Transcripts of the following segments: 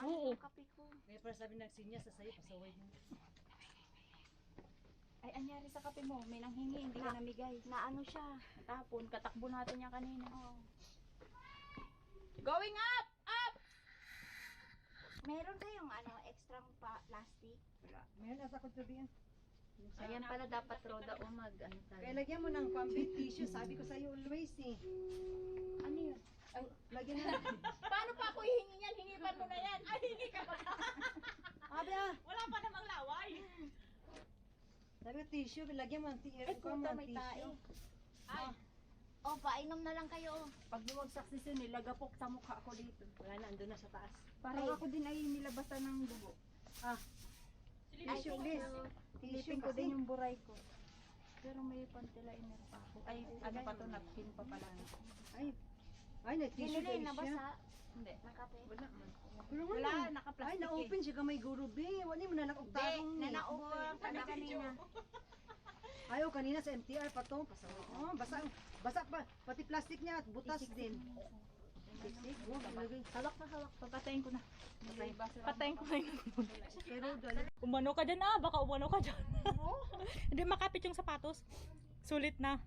Oo. Kape ko. May para sabi ng sinya sa sayo, pasaway mo. Ay, anyari sa kape mo? May nanghingi, hindi ka namigay. Na ano siya? Tapon, katakbo natin yan kanina. Oh. Going up! Up! Meron kayong ano, extra plastic? Meron nasa kutubian. Ayan pala dapat Roda o mag ano tayo. Kaya lagyan mo ng pambit tissue, sabi ko sa'yo always eh. Ano yun? Ay, lagyan mo. Paano pa ako hihingi yan? Hinipan mo na yan. Ay, hingi ka pa. Abi ah. Wala pa namang laway. Sabi ko tissue, lagyan mo ng Ay, puta, may tae. Ay, Oh, painom na lang kayo. pag bumagsak si Sun, nilagapok sa mukha ko dito. Wala na, andun na sa taas. Parang ako din ay nilabasan ng dugo. Ah, tissue please. Silipin ko din yung buray ko. Pero may pantila-iner pa ako. Ay, ano pa to, napkin pa pala. Ay, nag-tissue Yun kayo na siya. nabasa. Hindi. Ng kape. Wala man. Pero Wala, wala. naka-plastic Ay, na-open siya kamay guro, be. Wala mo na Hindi, nakagtarong ni. nanaupan ka na kanina. Ayaw, kanina sa MTR pa to. Oh, basa pa. Pati plastic niya at butas din. Siksik. Oh, ilagay. Hawak na hawak. Papatayin ko na. Patayin ko na yun. Pero dali. Umano ka dyan baka umano ka dyan. Hindi makapit yung sapatos. Sulit na.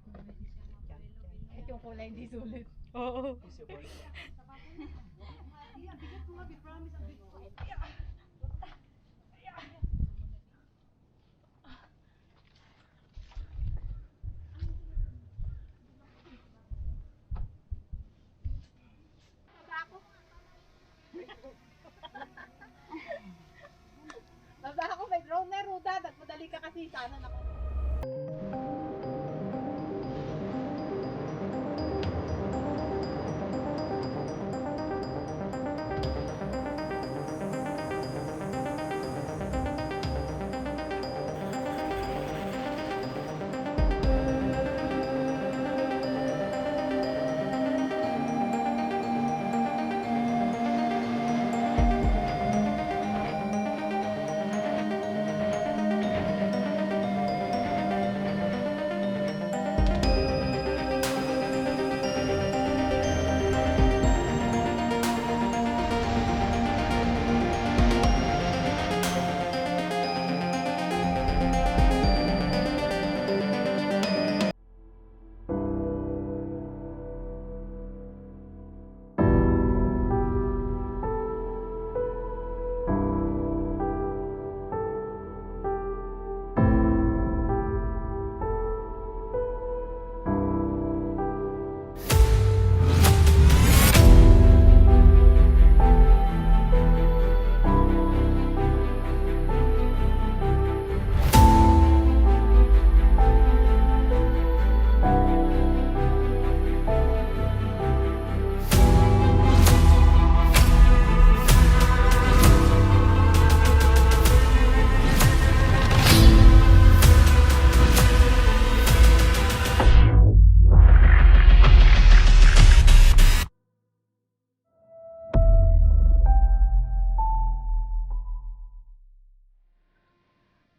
Ito yung kulay hindi sulit. Oo. Baba ako, may drone na Ruda. Nagmadali ka kasi sana na.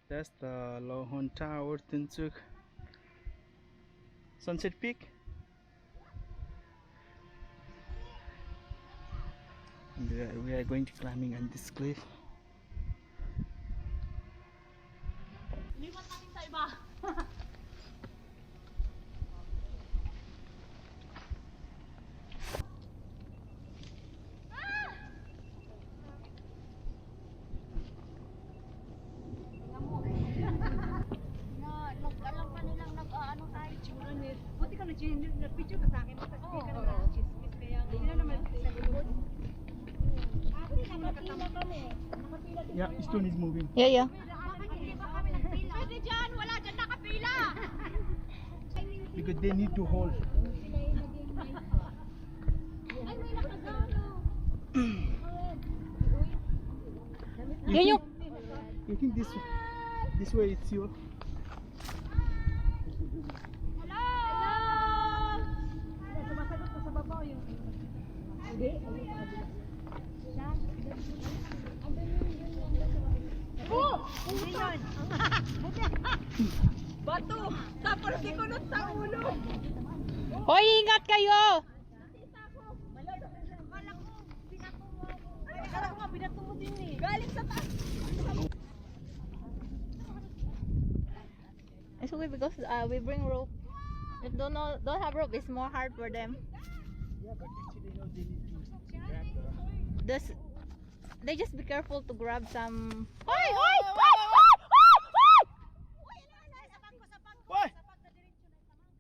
That's the Lohon Tower, Tinsuk Sunset Peak. And we are going to climbing on this cliff. Lipat natin sa iba. Alam pa nilang nag-ano tayo. Buti ka nag-picture ka sa akin. Tapos hindi ka naman chismis. Kaya hindi na naman sa likod. Nakapila kami. Yeah, stone is moving. Yeah. Bakit hindi ba kami nagpila? Pwede dyan, wala dyan nakapila. Because they need to hold. Ay, may nakagano. Yun yung You think this way it's your. Hello! Sumasagot ka sa baba yung... Hindi. Bato! Tapos sikunod sa ulo! Hoy, ingat kayo. Kala ko nga Pinato mo din eh. Galing sa taas. It's okay because we bring rope. If don't have rope, it's more hard for them. Yeah, but actually, no, they need to grab the. They just be careful to grab some. Why?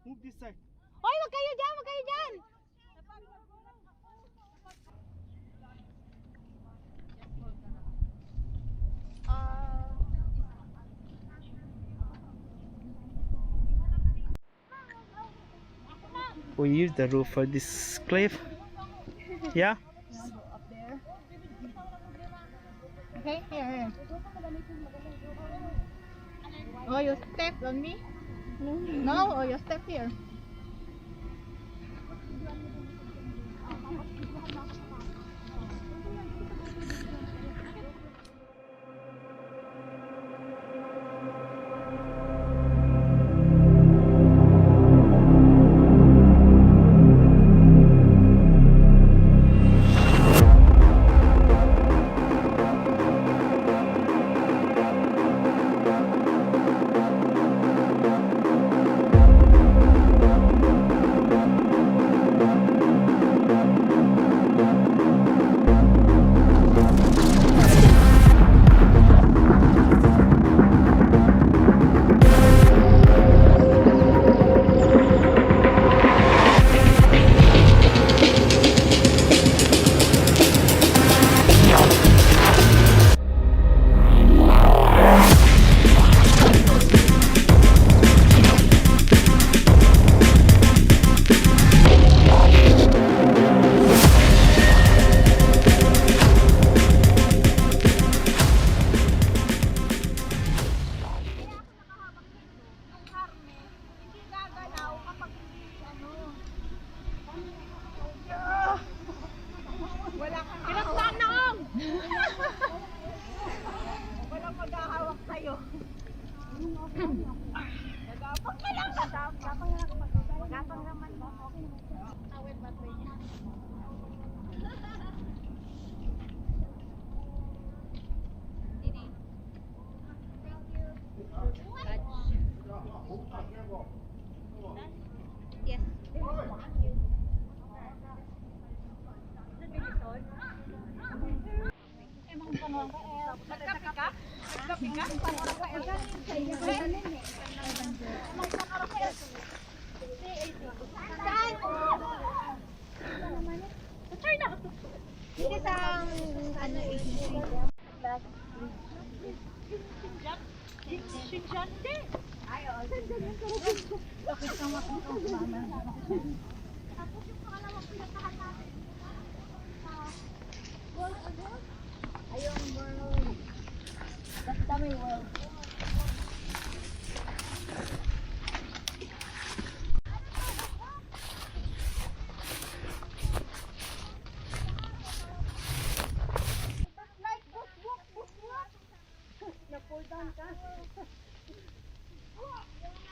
Move this side. Hoy, wag kayo dyan, wag kayo dyan. We use the rope for this cliff. Yeah. Okay, here. Oh, you step on me? No, or you step here.